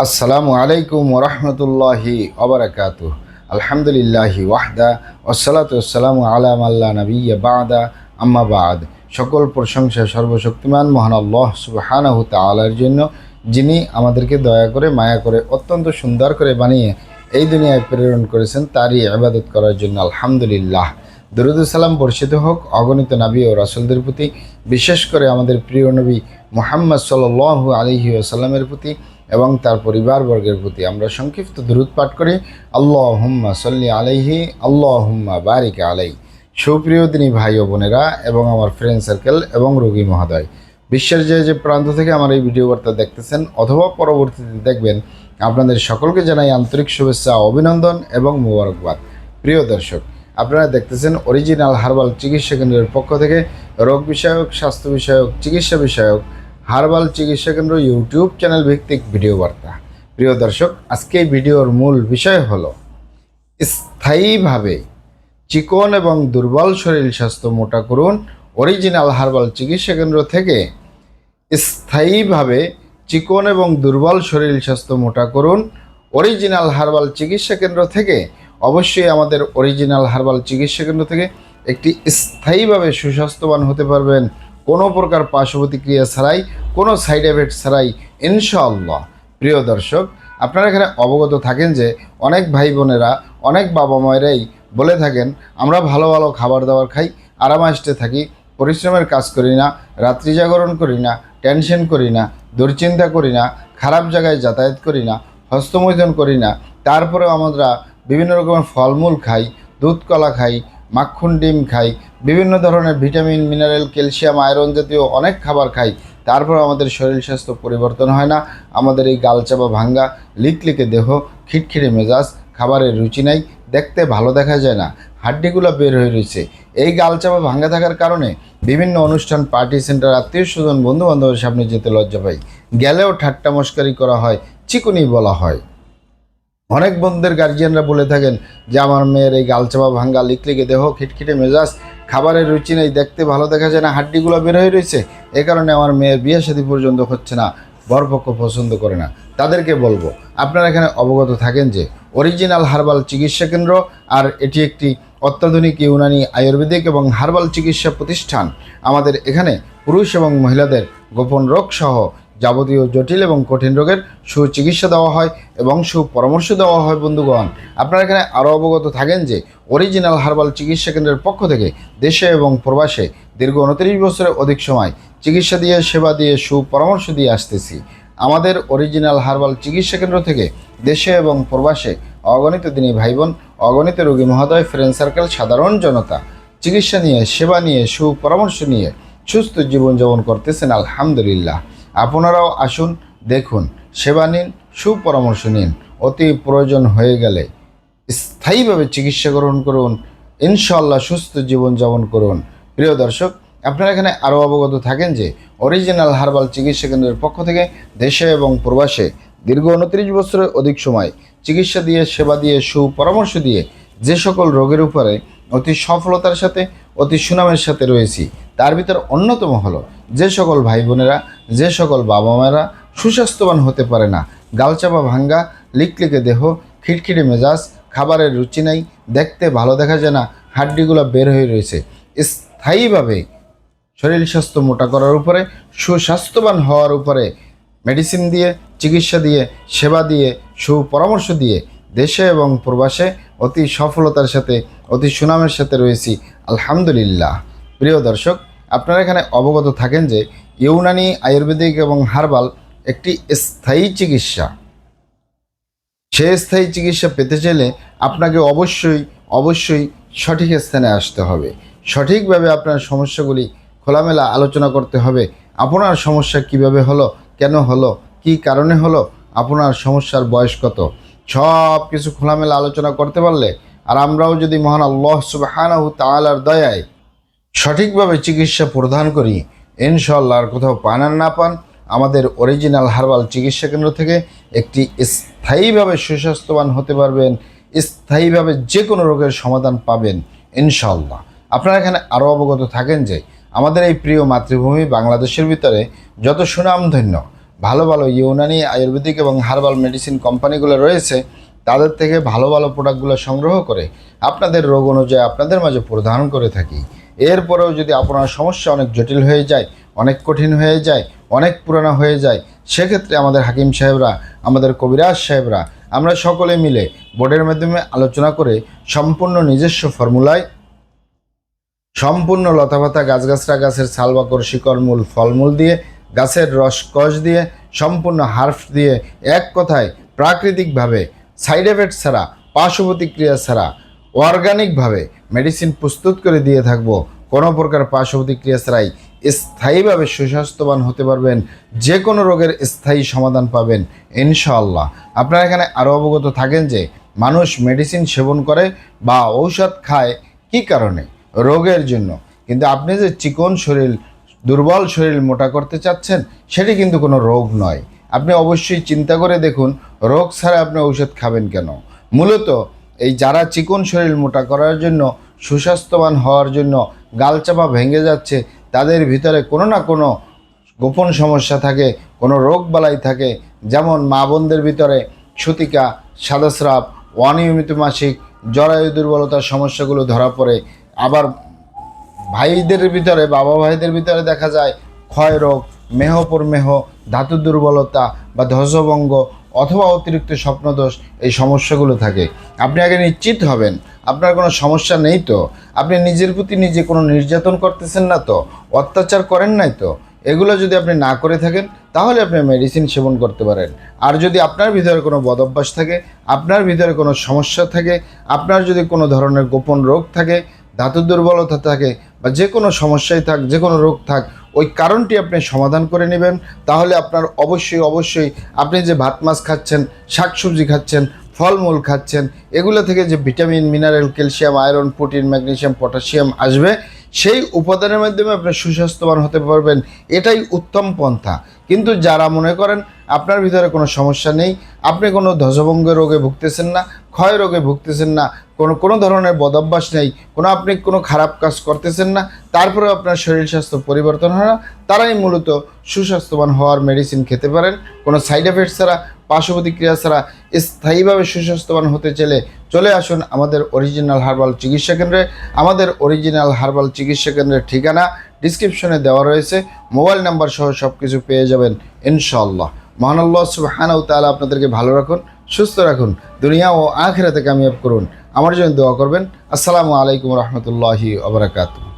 আসসালামু আলাইকুম ওরহমতুল্লাহি ওবরাকাতুহ। আলহামদুলিল্লাহি ওয়াহদা ওয়াসসালাতু ওয়াসসালামু আলা মাল্লা নাবিয়্যা বা'দা আম্মা বা'দ। সকল প্রশংসা সর্বশক্তিমান মহান আল্লাহ সুবহানাহু তাআলার জন্য, যিনি আমাদেরকে দয়া করে মায়া করে অত্যন্ত সুন্দর করে বানিয়ে এই দুনিয়ায় প্রেরণ করেছেন, তারই ইবাদত করার জন্য আলহামদুলিল্লাহ। দরুদ ও সালাম বর্ষিত হোক অগণিত নবী ও রাসূলদের প্রতি, বিশেষ করে আমাদের প্রিয় নবী মুহাম্মদ সাল্লাল্লাহু আলাইহি ওয়াসাল্লামের প্রতি এবং তার পরিবারবর্গের প্রতি। আমরা সংক্ষিপ্ত দুরূদ পাঠ করি, আল্লাহুম্মা সাল্লি আলাইহি আল্লাহুম্মা বারিক আলাইহি। সুপ্রিয় দিনী ভাই ও বোনেরা এবং আমার ফ্রেন্ড সার্কেল এবং রোগী মহোদয়, বিশ্বের যে প্রান্ত থেকে আমার এই ভিডিও বার্তা দেখতেছেন অথবা পরবর্তীতে দেখবেন, আপনাদের সকলকে জানাই আন্তরিক শুভেচ্ছা, অভিনন্দন এবং মোবারকবাদ। প্রিয় দর্শক, আপনারা দেখতেছেন অরিজিনাল হার্বাল চিকিৎসা কেন্দ্রের পক্ষ থেকে রোগ বিষয়ক, স্বাস্থ্য বিষয়ক, চিকিৎসা বিষয়ক হার্বাল চিকিৎসা কেন্দ্র ইউটিউব চ্যানেল ভিত্তিক ভিডিও বার্তা। প্রিয় দর্শক, আজকে এই ভিডিওর মূল বিষয় হলো স্থায়ীভাবে চিকন এবং দুর্বল শরীর স্বাস্থ্য মোটা করুন অরিজিনাল হার্বাল চিকিৎসা কেন্দ্র থেকে। স্থায়ীভাবে চিকন এবং দুর্বল শরীর স্বাস্থ্য মোটা করুন অরিজিনাল হার্বাল চিকিৎসা কেন্দ্র থেকে। অবশ্যই আমাদের অরিজিনাল হার্বাল চিকিৎসা কেন্দ্র থেকে একটি স্থায়ীভাবে সুস্বাস্থ্যবান হতে পারবেন, কোনো প্রকার পার্শ্ব প্রতিক্রিয়া ছাড়াই, কোনো সাইড এফেক্ট ছাড়াই, ইনশাআল্লাহ। প্রিয় দর্শক, আপনারা এখানে অবগত থাকেন যে অনেক ভাই বোনেরা, অনেক বাবা মায়েরাই বলে থাকেন, আমরা ভালো ভালো খাবার দাবার খাই, আরামাইস্টে থাকি, পরিশ্রমের কাজ করি না, রাত্রি জাগরণ করি না, টেনশন করি না, দুশ্চিন্তা করি না, খারাপ জায়গায় যাতায়াত করি না, হস্তমৈথুন করি না, তারপরেও আমরা বিভিন্ন রকমের ফলমূল খাই, দুধ কলা খাই, মাখন ডিম খাই, বিভিন্ন ধরনের ভিটামিন, মিনারেল, ক্যালসিয়াম, আয়রন জাতীয় অনেক খাবার খাই, তারপর আমাদের শরীর স্বাস্থ্য পরিবর্তন হয় না। আমাদের এই গালচাপা ভাঙ্গা, লিকলিকে দেহ, খিটখিটে মেজাজ, খাবারের রুচি নাই, দেখতে ভালো দেখা যায় না, হাড্ডিগুলো বের হয়ে রয়েছে। এই গালচাপা ভাঙ্গা থাকার কারণে বিভিন্ন অনুষ্ঠান, পার্টি সেন্টার, আত্মীয় স্বজন, বন্ধু বান্ধবের সামনে যেতে লজ্জা পাই, গেলেও ঠাট্টা মস্কারি করা হয়, চিকুনি বলা হয়। অনেক বন্ধুদের গার্জিয়ানরা বলে থাকেন যে আমার মেয়ের এই গালচাপা ভাঙ্গা, লিকলিকে দেহ, খিটখিটে মেজাজ, খাবারের রুচি নেই, দেখতে ভালো দেখা যায় না, হাড্ডিগুলো বের হয়ে রয়েছে, এ কারণে আমার মেয়ের বিয়ে শাদী পর্যন্ত হচ্ছে না, বরপক্ষ পছন্দ করে না। তাদেরকে বলবো, আপনারা এখানে অবগত থাকেন যে অরিজিনাল হার্বাল চিকিৎসা কেন্দ্র, আর এটি একটি অত্যাধুনিক ইউনানি, আয়ুর্বেদিক এবং হার্বাল চিকিৎসা প্রতিষ্ঠান। আমাদের এখানে পুরুষ এবং মহিলাদের গোপন রোগ সহ যাবতীয় জটিল এবং কঠিন রোগের সুচিকিৎসা দেওয়া হয় এবং সুপরামর্শ দেওয়া হয়। বন্ধুগণ, আপনারা এখানে আরও অবগত থাকেন যে অরিজিনাল হার্বাল চিকিৎসা কেন্দ্রের পক্ষ থেকে দেশে এবং প্রবাসে দীর্ঘ 29 বছরের অধিক সময় চিকিৎসা দিয়ে, সেবা দিয়ে, সুপরামর্শ দিয়ে আসতেছি। আমাদের অরিজিনাল হার্বাল চিকিৎসা কেন্দ্র থেকে দেশে এবং প্রবাসে অগণিত দিনী ভাই বোন, অগণিত রোগী মহোদয়, ফ্রেন্ড সার্কেল, সাধারণ জনতা চিকিৎসা নিয়ে, সেবা নিয়ে, সুপরামর্শ নিয়ে সুস্থ জীবনযাপন করতেছেন, আলহামদুলিল্লাহ। আপনারাও আসুন, দেখুন, সেবা নিন, সুপরামর্শ নিন, অতি প্রয়োজন হয়ে গেলে স্থায়ীভাবে চিকিৎসা গ্রহণ করুন, ইনশাআল্লাহ সুস্থ জীবনযাপন করুন। প্রিয় দর্শক, আপনারা এখানে আরও অবগত থাকেন যে অরিজিনাল হার্বাল চিকিৎসা কেন্দ্রের পক্ষ থেকে দেশে এবং প্রবাসে দীর্ঘ 29 বছরের অধিক সময় চিকিৎসা দিয়ে, সেবা দিয়ে, সুপরামর্শ দিয়ে যে সকল রোগের উপরে অতি সফলতার সাথে, অতি সুনামের সাথে রয়েছি, তার ভিতর অন্যতম হলো যে সকল ভাই বোনেরা, যে সকল বাবা মায়েরা সুস্বাস্থ্যবান হতে পারে না, গালচাপা ভাঙ্গা, লিকলিকে দেহ, খিটখিটে মেজাজ, খাবারের রুচি নাই, দেখতে ভালো দেখা যায় না, হাড্ডিগুলো বের হয়ে রয়েছে, স্থায়ীভাবে শরীর স্বাস্থ্য মোটা করার উপরে, সুস্বাস্থ্যবান হওয়ার উপরে মেডিসিন দিয়ে, চিকিৎসা দিয়ে, সেবা দিয়ে, সুপরামর্শ দিয়ে দেশে এবং প্রবাসে অতি সফলতার সাথে, অতি সুনামের সাথে রয়েছি, আলহামদুলিল্লাহ। প্রিয় দর্শক, আপনারা এখানে অবগত থাকেন যে ইউনানি, আয়ুর্বেদিক এবং হার্বাল একটি স্থায়ী চিকিৎসা। সেই স্থায়ী চিকিৎসা পেতে চাইলে আপনাকে অবশ্যই সঠিক স্থানে আসতে হবে, সঠিকভাবে আপনার সমস্যাগুলি খোলামেলা আলোচনা করতে হবে। আপনার সমস্যা কিভাবে হলো, কেন হলো, কী কারণে হলো, আপনার সমস্যার বয়স কত, সব কিছু খোলামেলা আলোচনা করতে পারলে, আর আমরাও যদি মহান আল্লাহ সুবহানাহু তাআলার দয়ায় সঠিকভাবে চিকিৎসা প্রদান করি, ইনশাআল্লাহ আর কোথাও পান আর না পান, আমাদের অরিজিনাল হার্বাল চিকিৎসা কেন্দ্র থেকে একটি স্থায়ীভাবে সুস্বাস্থ্যবান হতে পারবেন, স্থায়ীভাবে যে কোনো রোগের সমাধান পাবেন, ইনশাআল্লাহ। আপনারা এখানে আরও অবগত থাকেন যে আমাদের এই প্রিয় মাতৃভূমি বাংলাদেশের ভিতরে যত সুনামধন্য ভালো ভালো ইউনানি, আয়ুর্বেদিক এবং হার্বাল মেডিসিন কোম্পানিগুলো রয়েছে, তাদের থেকে ভালো ভালো প্রোডাক্টগুলো সংগ্রহ করে আপনাদের রোগ অনুযায়ী আপনাদের মাঝে প্রদান করে থাকি। এরপরেও যদি আপনার সমস্যা অনেক জটিল হয়ে যায়, অনেক কঠিন হয়ে যায়, অনেক পুরানো হয়ে যায়, সেক্ষেত্রে আমাদের হাকিম সাহেবরা, আমাদের কবিরাজ সাহেবরা, আমরা সকলে মিলে বোর্ডের মাধ্যমে আলোচনা করে সম্পূর্ণ নিজস্ব ফর্মুলায়, সম্পূর্ণ লতাপাতা গাছগাছরা, গাছের ছাল বাকড় শিকড় মূল ফলমূল দিয়ে, গাছের রস কষ দিয়ে, সম্পূর্ণ হার্ফ দিয়ে, এক কথায় প্রাকৃতিকভাবে সাইড এফেক্ট ছাড়া, পার্শ্ব প্রতিক্রিয়া ছাড়া, অর্গানিকভাবে মেডিসিন প্রস্তুত করে দিয়ে থাকবো। কোনো প্রকার পার্শ্ব প্রতিক্রিয়া ছাড়াই স্থায়ীভাবে সুস্বাস্থ্যবান হতে পারবেন, যে কোনো রোগের স্থায়ী সমাধান পাবেন ইনশাআল্লাহ। আপনারা এখানে আরও অবগত থাকেন যে মানুষ মেডিসিন সেবন করে বা ঔষধ খায় কী কারণে? রোগের জন্য। কিন্তু আপনি যে চিকন শরীর, দুর্বল শরীর মোটা করতে চাচ্ছেন, সেটি কিন্তু কোনো রোগ নয়। আপনি অবশ্যই চিন্তা করে দেখুন, রোগ ছাড়া আপনি ঔষধ খাবেন কেন? মূলত এই যারা চিকন শরীর মোটা করার জন্য, সুস্বাস্থ্যবান হওয়ার জন্য গালচাপা ভেঙে যাচ্ছে, তাদের ভিতরে কোনো না কোনো গোপন সমস্যা থাকে, কোনো রোগ বালাই থাকে। যেমন মা বোনদের ভিতরে সূতিকা, সাদাস্রাব, অনিয়মিত মাসিক, জরায়ু দুর্বলতার সমস্যাগুলো ধরা পড়ে। আবার ভাইদের ভিতরে, বাবা ভাইদের ভিতরে দেখা যায় ক্ষয় রোগ, মেহ, ধাতু দুর্বলতা বা ধ্বজভঙ্গ অথবা অতিরিক্ত স্বপ্নদোষ, এই সমস্যাগুলো থাকে। আপনি আগে নিশ্চিত হবেন আপনার কোনো সমস্যা নেই তো, আপনি নিজের প্রতি নিজে কোনো নির্যাতন করতেছেন না তো, অত্যাচার করেন নাই তো। এগুলো যদি আপনি না করে থাকেন, তাহলে আপনি মেডিসিন সেবন করতে পারেন। আর যদি আপনার ভিতরে কোনো বদভ্যাস থাকে, আপনার ভিতরে কোনো সমস্যা থাকে, আপনার যদি কোনো ধরনের গোপন রোগ থাকে, ধাতু দুর্বলতা থাকে, বা যে কোনো সমস্যাই থাক, যে কোনো রোগ থাক, ওই কারণটি আপনি সমাধান করে নেবেন। তাহলে আপনার অবশ্যই আপনি যে ভাত মাছ খাচ্ছেন, শাকসবজি খাচ্ছেন, ফলমূল খাচ্ছেন, এগুলো থেকে যে vitamin, mineral, calcium, iron, protein, magnesium, potassium আসবে, সেই উপাদানের মাধ্যমে আপনি সুস্বাস্থ্যবান হতে পারবেন। এটাই উত্তম পন্থা। কিন্তু যারা মনে করেন আপনার ভিতরে কোনো সমস্যা নেই, আপনি কোনো ধ্বজভঙ্গ রোগে ভুগতেছেন না, ক্ষয় রোগে ভুগতেছেন না, কোনো ধরনের বদভ্যাস নেই, আপনি কোনো খারাপ কাজ করতেছেন না, তারপরেও আপনার শরীর স্বাস্থ্য পরিবর্তন হয় না, তারাই মূলত সুস্বাস্থ্যবান হওয়ার মেডিসিন খেতে পারেন কোনো সাইড এফেক্ট ছাড়া, পার্শ্ব প্রতিক্রিয়া ছাড়া। স্থায়ীভাবে সুস্বাস্থ্যবান হতে চলে আসুন আমাদের অরিজিনাল হার্বাল চিকিৎসা কেন্দ্রে। আমাদের অরিজিনাল হার্বাল চিকিৎসা কেন্দ্রের ঠিকানা ডিসক্রিপশনে দেওয়া রয়েছে, মোবাইল নাম্বার সহ সব কিছু পেয়ে যাবেন ইনশাআল্লাহ। মহান আল্লাহ সুবহানাহু ওয়া তাআলা আপনাদেরকে ভালো রাখুন, সুস্থ রাখুন, দুনিয়া ও আখিরাতে কামিয়াব করুন। আমার জন্য দোয়া করবেন। আসসালামু আলাইকুম রহমতুল্লাহি ওয়া বারাকাতুহু।